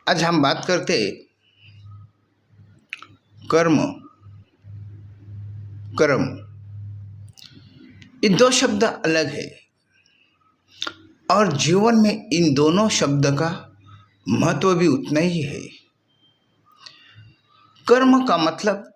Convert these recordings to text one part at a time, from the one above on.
आज हम बात करते कर्म कर्म। ये दो शब्द अलग है और जीवन में इन दोनों शब्द का महत्व भी उतना ही है। कर्म का मतलब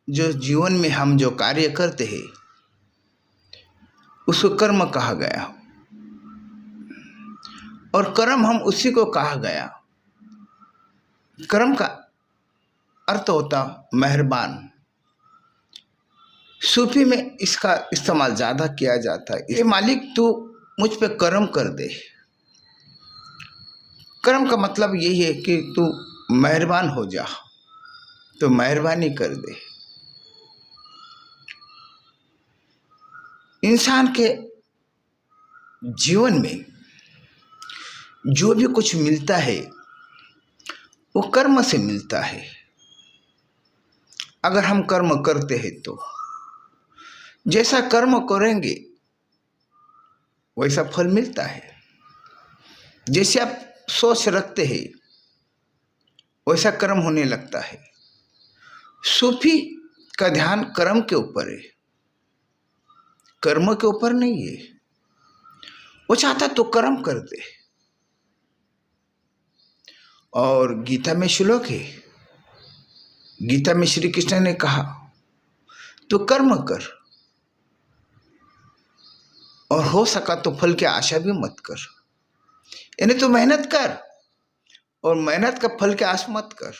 जो जीवन में हम जो कार्य करते हैं उसको कर्म कहा गया और कर्म हम उसी को कहा गया। कर्म का अर्थ होता मेहरबान। सूफी में इसका इस्तेमाल ज़्यादा किया जाता है। ये मालिक तू मुझ पे कर्म कर दे। कर्म का मतलब यही है कि तू मेहरबान हो जा, तो मेहरबानी कर दे। इंसान के जीवन में जो भी कुछ मिलता है वो कर्म से मिलता है। अगर हम कर्म करते हैं तो जैसा कर्म करेंगे वैसा फल मिलता है। जैसे आप सोच रखते हैं वैसा कर्म होने लगता है। सूफी का ध्यान कर्म के ऊपर है, कर्म के ऊपर नहीं है। वो चाहता तो कर्म कर दे। और गीता में श्लोक है, गीता में श्री कृष्ण ने कहा तो कर्म कर और हो सका तो फल की आशा भी मत कर। यानी तो मेहनत कर और मेहनत का फल की आस मत कर।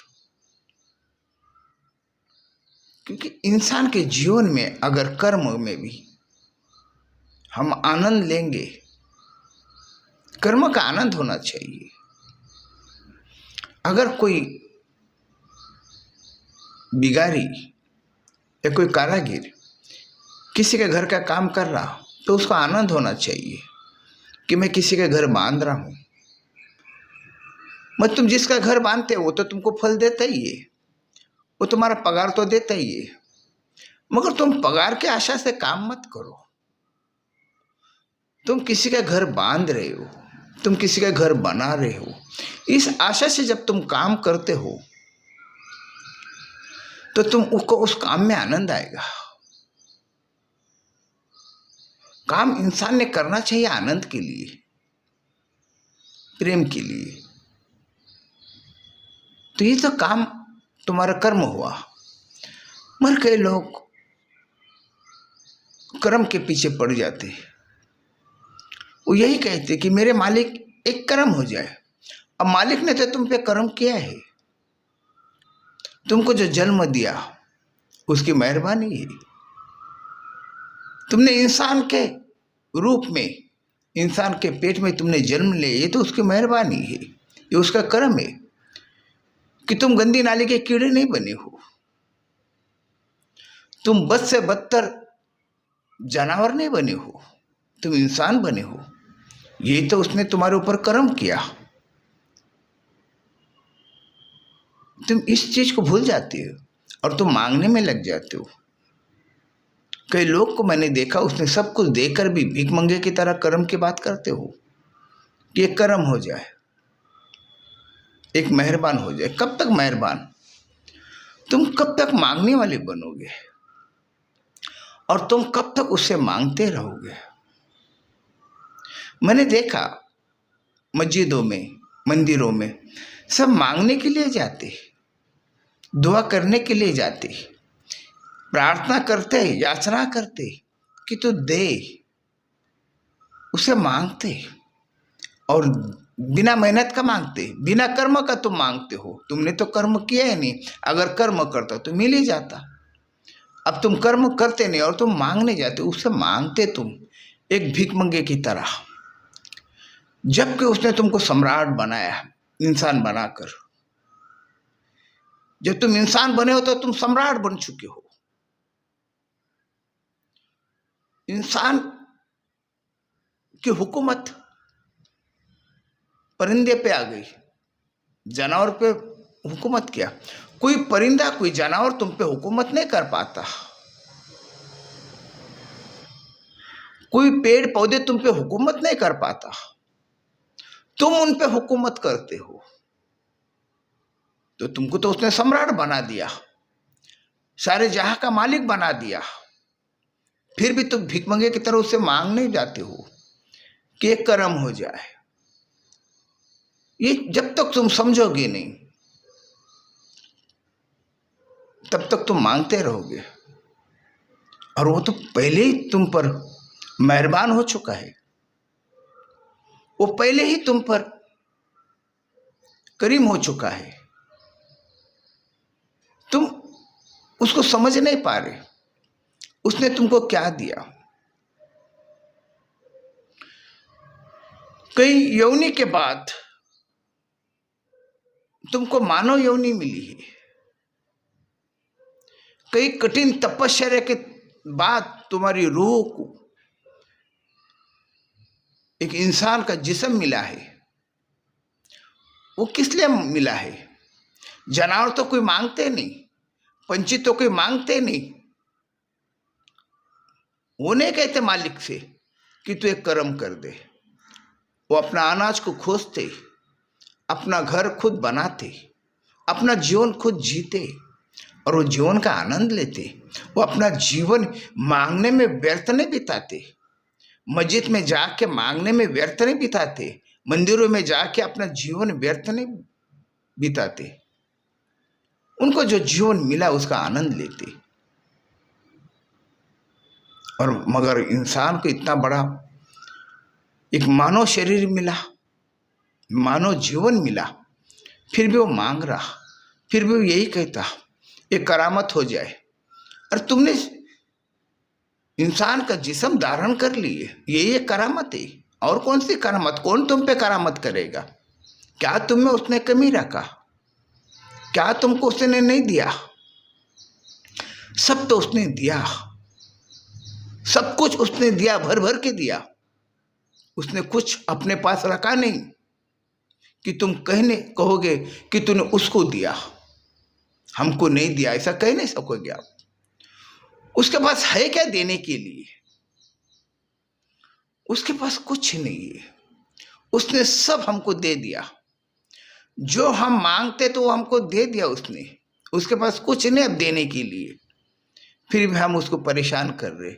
क्योंकि इंसान के जीवन में अगर कर्म में भी हम आनंद लेंगे, कर्म का आनंद होना चाहिए। अगर कोई बिगारी या कोई कारागिर किसी के घर का काम कर रहा तो उसको आनंद होना चाहिए कि मैं किसी के घर बांध रहा हूँ। मत तुम जिसका घर बांधते हो वो तो तुमको फल देता ही है, वो तुम्हारा पगार तो देता ही है, मगर तुम पगार के आशा से काम मत करो। तुम किसी का घर बांध रहे हो, तुम किसी का घर बना रहे हो, इस आशा से जब तुम काम करते हो तो तुमको उस काम में आनंद आएगा। काम इंसान ने करना चाहिए आनंद के लिए, प्रेम के लिए। तो ये तो काम तुम्हारा कर्म हुआ। मगर कई लोग कर्म के पीछे पड़ जाते हैं। वो यही कहते कि मेरे मालिक एक कर्म हो जाए। अब मालिक ने तो तुम पे कर्म किया है, तुमको जो जन्म दिया उसकी मेहरबानी है। तुमने इंसान के रूप में, इंसान के पेट में तुमने जन्म ले, ये तो उसकी मेहरबानी है, ये उसका कर्म है कि तुम गंदी नाली के कीड़े नहीं बने हो, तुम बद से बदतर जानवर नहीं बने हो, तुम इंसान बने हो। ये तो उसने तुम्हारे ऊपर कर्म किया। तुम इस चीज को भूल जाते हो और तुम मांगने में लग जाते हो। कई लोग को मैंने देखा, उसने सब कुछ देकर भी भीख मंगे की तरह कर्म की बात करते हो कि एक कर्म हो जाए, एक मेहरबान हो जाए। कब तक मेहरबान? तुम कब तक मांगने वाले बनोगे और तुम कब तक उससे मांगते रहोगे? मैंने देखा मस्जिदों में, मंदिरों में सब मांगने के लिए जाते, दुआ करने के लिए जाते, प्रार्थना करते, याचना करते कि तू दे, उसे मांगते और बिना मेहनत का मांगते, बिना कर्म का तुम मांगते हो। तुमने तो कर्म किया ही नहीं, अगर कर्म करता तो मिल ही जाता। अब तुम कर्म करते नहीं और तुम मांगने जाते, उससे मांगते तुम एक भीख मंगे की तरह, जबकि उसने तुमको सम्राट बनाया इंसान बनाकर। जब तुम इंसान बने हो तो तुम सम्राट बन चुके हो। इंसान की हुकूमत परिंदे पे आ गई, जानवर पे हुकूमत किया। कोई परिंदा, कोई जानवर तुम पे हुकूमत नहीं कर पाता। कोई पेड़ पौधे तुम पे हुकूमत नहीं कर पाता, तुम उन पे हुकूमत करते हो। तो तुमको तो उसने सम्राट बना दिया, सारे जहां का मालिक बना दिया, फिर भी तुम भिखमंगे की तरह उससे मांग नहीं जाते हो कि एक कर्म हो जाए। ये जब तक तुम समझोगे नहीं तब तक तुम मांगते रहोगे, और वो तो पहले ही तुम पर मेहरबान हो चुका है, वो पहले ही तुम पर करीम हो चुका है। तुम उसको समझ नहीं पा रहे, उसने तुमको क्या दिया। कई यौनी के बाद तुमको मानव यौनी मिली है, कई कठिन तपस्या के बाद तुम्हारी रूह को एक इंसान का जिस्म मिला है। वो किस लिए मिला है? जानवर तो कोई मांगते नहीं, पंछी तो कोई मांगते नहीं, वो नहीं कहते मालिक से कि तू एक कर्म कर दे। वो अपना अनाज को खोजते, अपना घर खुद बनाते, अपना जीवन खुद जीते और वो जीवन का आनंद लेते। वो अपना जीवन मांगने में व्यर्थ नहीं बिताते, मस्जिद में जाके मांगने में व्यर्थ नहीं बिताते, मंदिरों में जाके अपना जीवन व्यर्थ नहीं बिताते। उनको जो जीवन मिला उसका आनंद लेते। और मगर इंसान को इतना बड़ा एक मानव शरीर मिला, मानव जीवन मिला, फिर भी वो मांग रहा, फिर भी वो यही कहता एक करामत हो जाए। और तुमने इंसान का जिस्म धारण कर लिए, यही एक करामत है। और कौन सी करामत? कौन तुम पे करामत करेगा? क्या तुम में उसने कमी रखा? क्या तुमको उसने नहीं दिया? सब तो उसने दिया, सब कुछ उसने दिया, भर भर के दिया। उसने कुछ अपने पास रखा नहीं कि तुम कहोगे कि तूने उसको दिया, हमको नहीं दिया, ऐसा कह नहीं सकोगे आप। उसके पास है क्या देने के लिए? उसके पास कुछ नहीं है, उसने सब हमको दे दिया। जो हम मांगते तो वो हमको दे दिया उसने। उसके पास कुछ नहीं अब देने के लिए, फिर भी हम उसको परेशान कर रहे।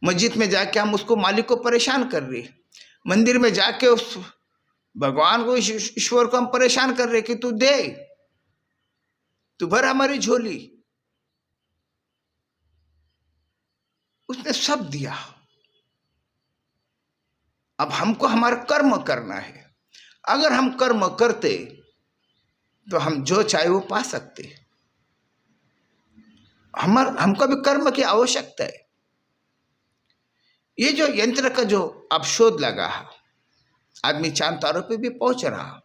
मस्जिद में जाके हम उसको मालिक को परेशान कर रहे, मंदिर में जाके उस भगवान को, ईश्वर को हम परेशान कर रहे कि तू दे, तू भर हमारी झोली। उसने सब दिया, अब हमको हमारा कर्म करना है। अगर हम कर्म करते तो हम जो चाहे वो पा सकते। हमको भी कर्म की आवश्यकता है। ये जो यंत्र का जो अब शोध लगा है, आदमी चांद तारों पे भी पहुंच रहा।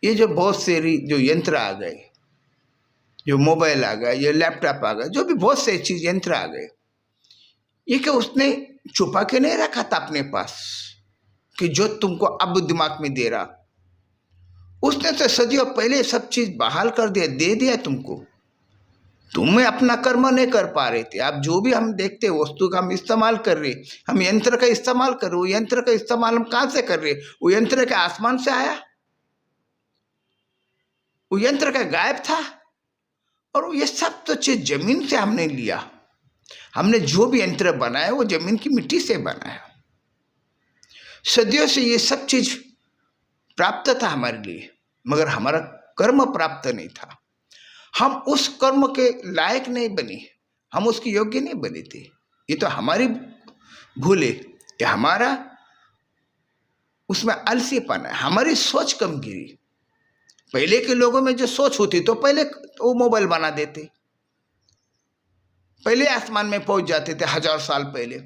ये जो बहुत से जो यंत्र आ गए, जो मोबाइल आ गया, ये लैपटॉप आ गया, जो भी बहुत से चीज यंत्र आ गए, ये क्या उसने छुपा के नहीं रखा था अपने पास कि जो तुमको अब दिमाग में दे रहा? उसने तो सदियों पहले सब चीज बहाल कर दिया, दे दिया तुमको। तुम्हें अपना कर्म नहीं कर पा रहे थे। अब जो भी हम देखते वस्तु का हम इस्तेमाल कर रहे, हम यंत्र का इस्तेमाल कर रहे, वो यंत्र का इस्तेमाल हम कहां से कर रहे? वो यंत्र के आसमान से आया, वो यंत्र का गायब था। और ये सब तो चीज जमीन से हमने लिया। हमने जो भी यंत्र बनाया वो जमीन की मिट्टी से बनाया। सदियों से ये सब चीज प्राप्त था हमारे लिए, मगर हमारा कर्म प्राप्त नहीं था। हम उस कर्म के लायक नहीं बने, हम उसके योग्य नहीं बने थे। ये तो हमारी भूल है, ये हमारा उसमें आलसीपन है, हमारी सोच कम गिरी। पहले के लोगों में जो सोच होती तो पहले वो मोबाइल बना देते, पहले आसमान में पहुंच जाते थे। 1000 साल पहले,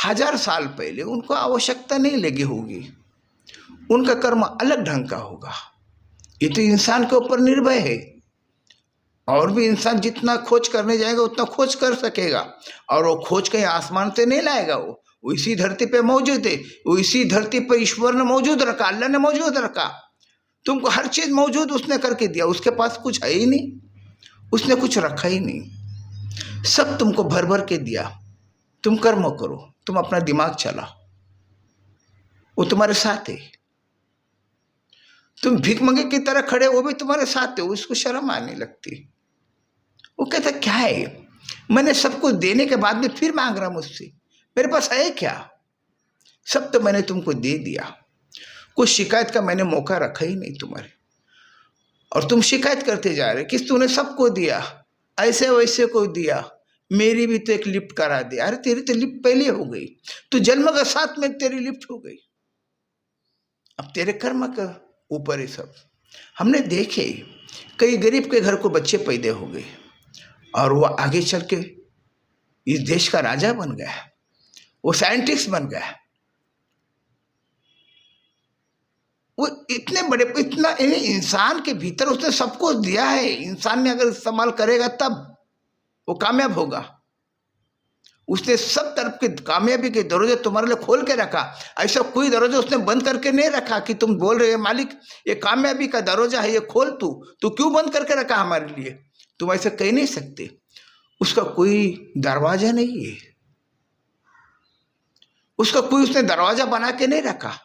1000 साल पहले उनको आवश्यकता नहीं लगी होगी, उनका कर्म अलग ढंग का होगा। ये तो इंसान के ऊपर निर्भर है। और भी इंसान जितना खोज करने जाएगा उतना खोज कर सकेगा, और वो खोज कहीं आसमान से नहीं लाएगा। वो इसी धरती पे मौजूद है, वो इसी धरती पर ईश्वर ने मौजूद रखा, अल्लाह ने मौजूद रखा। तुमको हर चीज मौजूद उसने करके दिया। उसके पास कुछ है ही नहीं, उसने कुछ रखा ही नहीं, सब तुमको भर भर के दिया। तुम कर्म करो, तुम अपना दिमाग चलाओ, वो तुम्हारे साथ है। तुम भीख मंगे की तरह खड़े, वो भी तुम्हारे साथ है, उसको शर्म आने लगती। वो कहता क्या है ये? मैंने सब कुछ देने के बाद भी फिर मांग रहा मुझसे, मेरे पास है क्या? सब तो मैंने तुमको दे दिया, कोई शिकायत का मैंने मौका रखा ही नहीं तुम्हारे, और तुम शिकायत करते जा रहे कि तूने सबको दिया, ऐसे वैसे को दिया, मेरी भी तो एक लिफ्ट करा दे। अरे तेरी तो लिफ्ट पहले हो गई, तू जन्म के साथ में तेरी लिफ्ट हो गई, अब तेरे कर्म का ऊपर है सब। हमने देखे कई गरीब के घर को बच्चे पैदा हो गए और वो आगे चल के इस देश का राजा बन गया, वो साइंटिस्ट बन गया, वो इतने बड़े, इतना इंसान के भीतर उसने सब कुछ दिया है। इंसान ने अगर इस्तेमाल करेगा तब वो कामयाब होगा। उसने सब तरफ के कामयाबी के दरवाजे तुम्हारे लिए खोल के रखा, ऐसा कोई दरवाजा उसने बंद करके नहीं रखा कि तुम बोल रहे हो मालिक ये कामयाबी का दरवाजा है, ये खोल, तू क्यों बंद करके रखा हमारे लिए? तुम ऐसा कह नहीं सकते। उसका कोई दरवाजा नहीं है, उसका कोई उसने दरवाजा बना के नहीं रखा,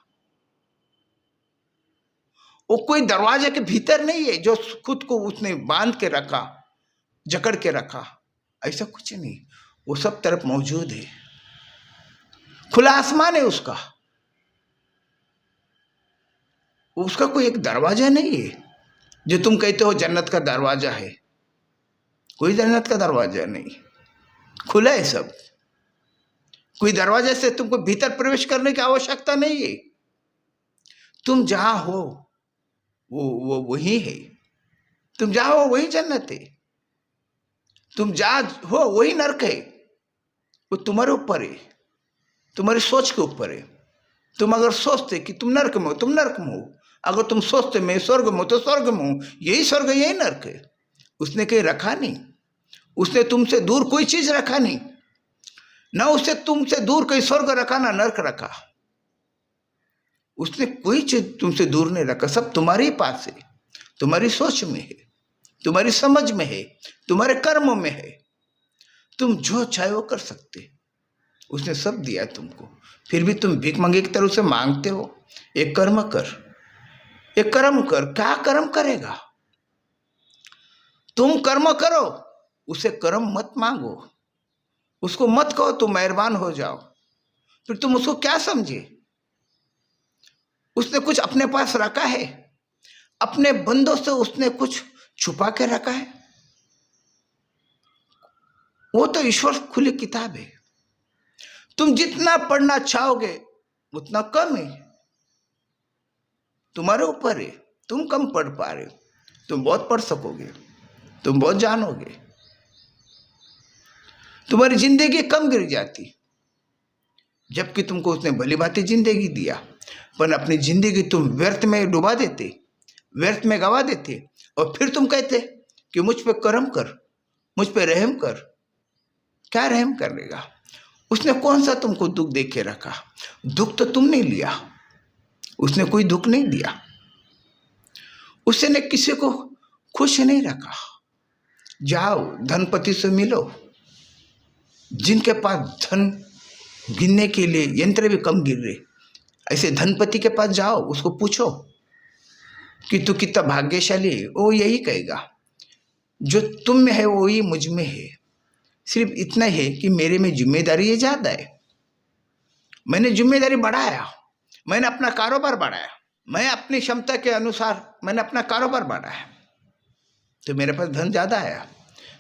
वो कोई दरवाजे के भीतर नहीं है जो खुद को उसने बांध के रखा, जकड़ के रखा, ऐसा कुछ नहीं। वो सब तरफ मौजूद है, खुला आसमान है उसका, उसका कोई एक दरवाजा नहीं है जो तुम कहते हो जन्नत का दरवाजा है। कोई जन्नत का दरवाजा नहीं, खुला है सब। कोई दरवाजे से तुमको भीतर प्रवेश करने की आवश्यकता नहीं है। तुम जहां हो वो वही है, तुम जहां हो वही जन्नत है, तुम जहां हो वही नरक है। वो तुम्हारे ऊपर है, तुम्हारी सोच के ऊपर है। तुम अगर सोचते कि तुम नरक में हो, तुम नरक में हो। अगर तुम सोचते मैं स्वर्ग में हूं तो स्वर्ग में हूं। यही स्वर्ग यही नरक है। उसने कहीं रखा नहीं, उसने तुमसे दूर कोई चीज रखा नहीं, ना उससे तुमसे दूर कोई स्वर्ग रखा ना नरक रखा। उसने कोई चीज तुमसे दूर नहीं रखा, सब तुम्हारे ही पास है, तुम्हारी सोच में है, तुम्हारी समझ में है, तुम्हारे कर्मों में है। तुम जो चाहे वो कर सकते, उसने सब दिया तुमको, फिर भी तुम भीख मंगे की तरह से मांगते हो। एक कर्म कर, एक कर्म कर। क्या कर्म करेगा? तुम कर्म करो, उसे कर्म मत मांगो, उसको मत कहो तुम मेहरबान हो जाओ। फिर तुम उसको क्या समझे? उसने कुछ अपने पास रखा है, अपने बंदों से उसने कुछ छुपा के रखा है। वो तो ईश्वर खुली किताब है, तुम जितना पढ़ना चाहोगे उतना कम है, तुम्हारे ऊपर है। तुम कम पढ़ पा रहे हो, तुम बहुत पढ़ सकोगे, तुम बहुत जानोगे। तुम्हारी जिंदगी कम गिर जाती, जबकि तुमको उसने भली भांति जिंदगी दिया, पर अपनी जिंदगी तुम व्यर्थ में डुबा देते, व्यर्थ में गवा देते, और फिर तुम कहते कि मुझ पे कर्म कर, मुझ पे रहम कर। क्या रहम करेगा? उसने कौन सा तुमको दुख दे के रखा? दुख तो तुमने लिया, उसने कोई दुख नहीं दिया। उसने किसी को खुश नहीं रखा। जाओ धनपति से मिलो, जिनके पास धन गिनने के लिए यंत्र भी कम गिर रहे, ऐसे धनपति के पास जाओ, उसको पूछो कि तू कितना भाग्यशाली है। वो यही कहेगा जो तुम में है वही मुझ में है, सिर्फ इतना है कि मेरे में जिम्मेदारी ये ज़्यादा है। मैंने जिम्मेदारी बढ़ाया, मैंने अपना कारोबार बढ़ाया, मैं अपनी क्षमता के अनुसार मैंने अपना कारोबार बढ़ाया, तो मेरे पास धन ज़्यादा आया।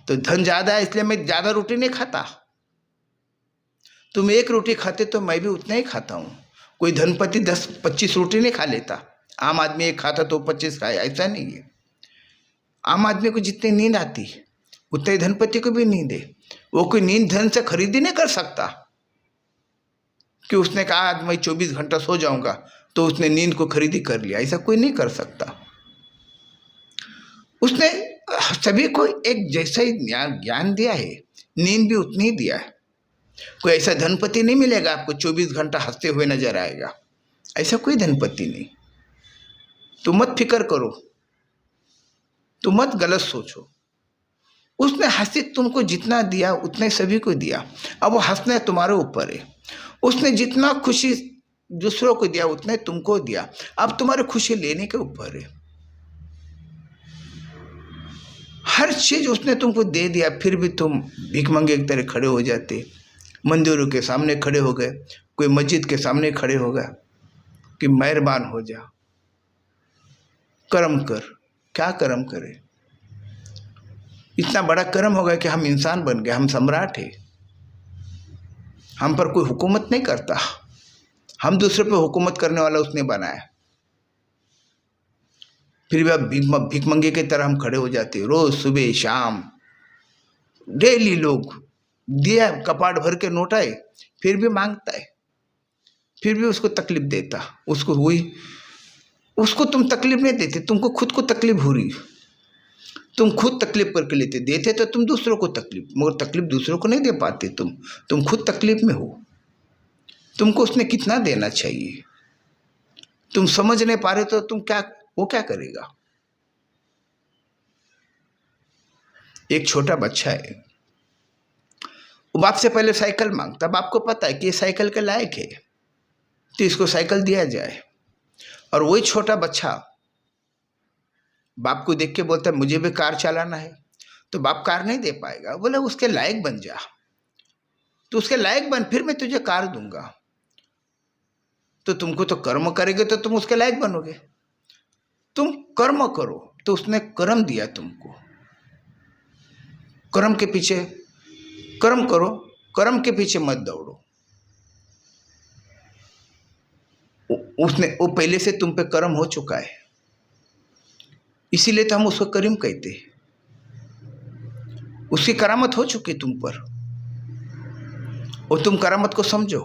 तो धन ज़्यादा है इसलिए मैं ज़्यादा रोटी नहीं खाता। तुम एक रोटी खाते तो मैं भी उतना ही खाता हूँ। कोई धनपति 10-25 रोटी नहीं खा लेता, आम आदमी एक खाता तो 25 खाए, ऐसा नहीं है। आम आदमी को जितनी नींद आती उतने धनपति को भी नींद है। वो कोई नींद धन से खरीदी नहीं कर सकता कि उसने कहा आज मैं 24 घंटा सो जाऊंगा तो उसने नींद को खरीदी कर लिया, ऐसा कोई नहीं कर सकता। उसने सभी को एक जैसा ही ज्ञान दिया है, नींद भी उतनी ही दिया है। कोई ऐसा धनपति नहीं मिलेगा आपको 24 घंटा हंसते हुए नजर आएगा, ऐसा कोई धनपति नहीं। तो मत फिक्र करो, तो मत गलत सोचो। उसने हंसी तुमको जितना दिया उतने सभी को दिया, अब वो हंसना तुम्हारे ऊपर है। उसने जितना खुशी दूसरों को दिया उतना ही तुमको दिया। अब तुम्हारी खुशी लेने के ऊपर है। हर चीज उसने तुमको दे दिया, फिर भी तुम भीख मंगे की तरह खड़े हो जाते। मंदिरों के सामने खड़े हो गए, कोई मस्जिद के सामने खड़े हो गए कि मेहरबान हो जा, कर्म कर। क्या कर्म करे? इतना बड़ा कर्म हो गया कि हम इंसान बन गए, हम सम्राट हैं, हम पर कोई हुकूमत नहीं करता, हम दूसरे पे हुकूमत करने वाला उसने बनाया। फिर भी अब भीख मंगे की तरह हम खड़े हो जाते, रोज सुबह शाम डेली। लोग दिया कपाट भर के नोट आए, फिर भी मांगता है, फिर भी उसको तकलीफ देता। उसको तुम तकलीफ नहीं देते, तुमको खुद को तकलीफ हो रही। तुम खुद तकलीफ करके लेते, देते तो तुम दूसरों को तकलीफ, मगर तकलीफ दूसरों को नहीं दे पाते। तुम खुद तकलीफ में हो। तुमको उसने कितना देना चाहिए, तुम समझ नहीं पा रहे तो वो क्या करेगा? एक छोटा बच्चा है, वो बाप से पहले साइकिल मांगता। बाप को पता है कि ये साइकिल के लायक है, तो इसको साइकिल दिया जाए। और वही छोटा बच्चा बाप को देख के बोलता है मुझे भी कार चलाना है, तो बाप कार नहीं दे पाएगा। बोले उसके लायक बन जा, तो उसके लायक बन, फिर मैं तुझे कार दूंगा। तो तुमको तो कर्म करेंगे तो तुम उसके लायक बनोगे। तुम कर्म करो, तो उसने कर्म दिया तुमको। कर्म के पीछे कर्म करो, कर्म के पीछे मत दौड़ो। वो पहले से तुम पे कर्म हो चुका है, इसीलिए तो हम उसको करीम कहते हैं। उसकी करामत हो चुकी तुम पर, और तुम करामत को समझो।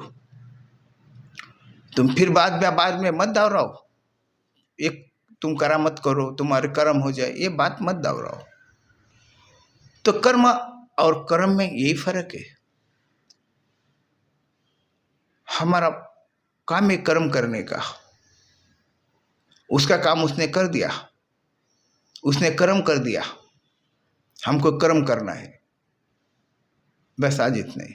तुम फिर बाद में मत दोहराओ, एक तुम करामत करो तुम्हारे कर्म हो जाए, ये बात मत दोहराओ। तो कर्म और कर्म में यही फर्क है। हमारा काम है कर्म करने का, उसका काम उसने कर दिया, उसने कर्म कर दिया, हमको कर्म करना है। बस आज इतना ही।